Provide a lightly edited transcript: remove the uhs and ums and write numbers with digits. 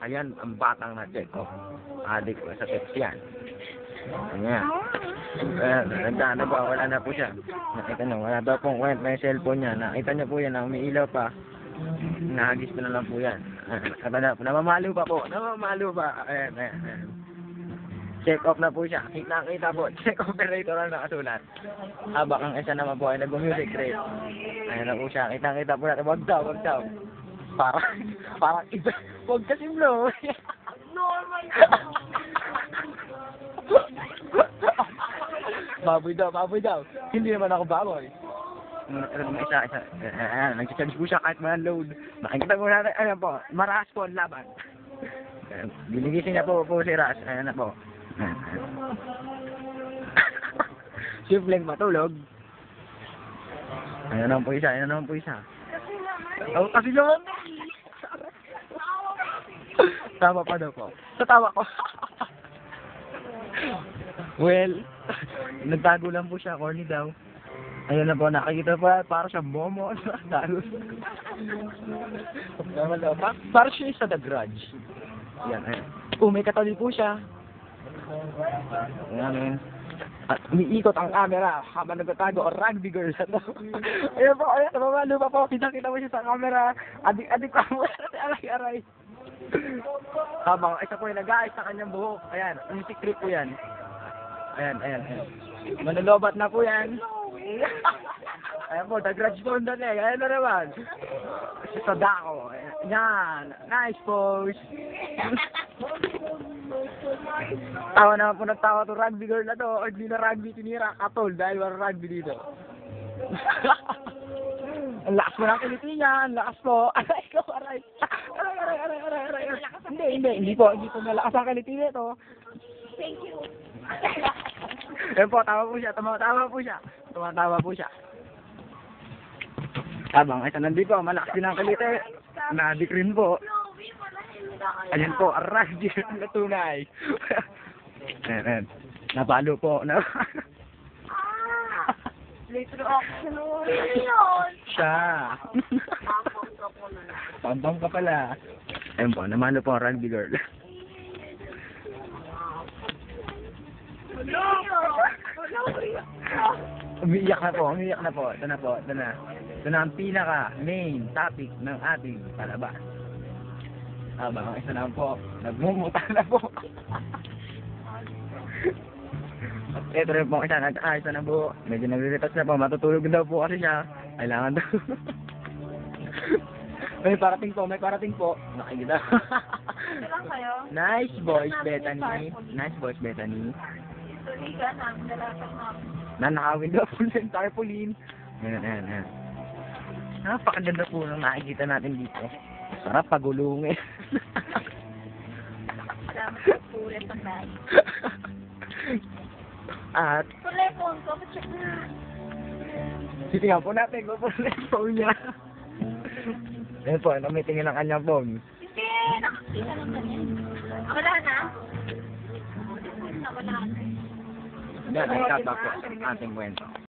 Ayan, ang batang na-check off. Adik ko sa text yan. Ayan. Nagdaan na ba? Wala na po siya. Nakita nyo, wala daw pong kwent na yung cellphone niya. Nakita nyo po yan na umiilaw pa. Nahagis ko na lang po yan. Namamalo pa po. Namamalo pa. Ayan, ayan, ayan. Check off na po siya. Kita po. Check operator ang nakasulat. Habang ang isa naman po ay nag-music rate. Ayan na po siya. Kita po natin. Wag daw. Parang iba. Wag kasi blow. Normal. Baboy daw. Hindi naman ako baboy. Isa. Nag-charge po siya kahit mga load. Makikita po natin. Ayan po. Maraas po ang laban. Binigising niya po si Ras. Ayan na po. Simpleng matulog. Ayan naman po isa. Oh, kasi naman. Tama pa daw po. Sa tawa ko. Well, nagtago lang po siya. Corny daw. Ayun na po, nakikita po. Para siya momo. Tago. Para siya sa The Grudge. Yan, ayan. May katabi po siya. Ayan. At umiikot ang camera habang nagtatago o rugby girl sa to. Ayan po, ayan. Namamalo pa po. Kita mo siya sa camera. Adik pa mo. Aray. Habang isa po yung nag-aayos sa kanyang buhok. Ayan, music trip po yan. Ayan. Manulobat na po yan. Ayan po, The Grudge po ang dating. Ayan na naman. Sa dako. Ayan. Nice pose. Tawa naman po nagtawa to rugby girl na to. Or di na rugby tinira. Katol dahil wala rugby dito. Ang lakas mo ng kiliti niya. Ang lakas po. Aray. Hindi po malakas ang kiliti nito. Thank you. Ayan po, tawa po siya. Tumatawa po siya. Habang isa nandito, malakas din ang kiliti. Nadik rin po. Ayan po, aray, di na tunay. Ayan. Napalo po. Later action yun. Siya. Pampang ka pala. Ayan po, namalo po ang rugby girl. Umiiyak na po. Ito na. Ito na ang pinaka main topic ng ating palabas. Ang isa na po, nagmumuta na po. At ito rin po isa, nag-ayos na po. Medyo nagre-retouch na po, matutulog daw po kasi siya. Kailangan daw. May parating po. Nakikita. Lang kayo? Nice voice, Bethany. Tuliga namin, dalasan namin. Nanakawin daw po ng tarpaulin. Ayan. Napakaganda po nang nakikita natin dito. Sarap pagulungin. Salamat sa pulit ang lahat. At Telepon ko, check na. titingnan po natin kung po yung phone niya. Ayan po, namitingin ang kanyang phone. Sige, nakakita lang ganyan. Wala na? Wala na. Yan, nagkaba po ang ating kwento.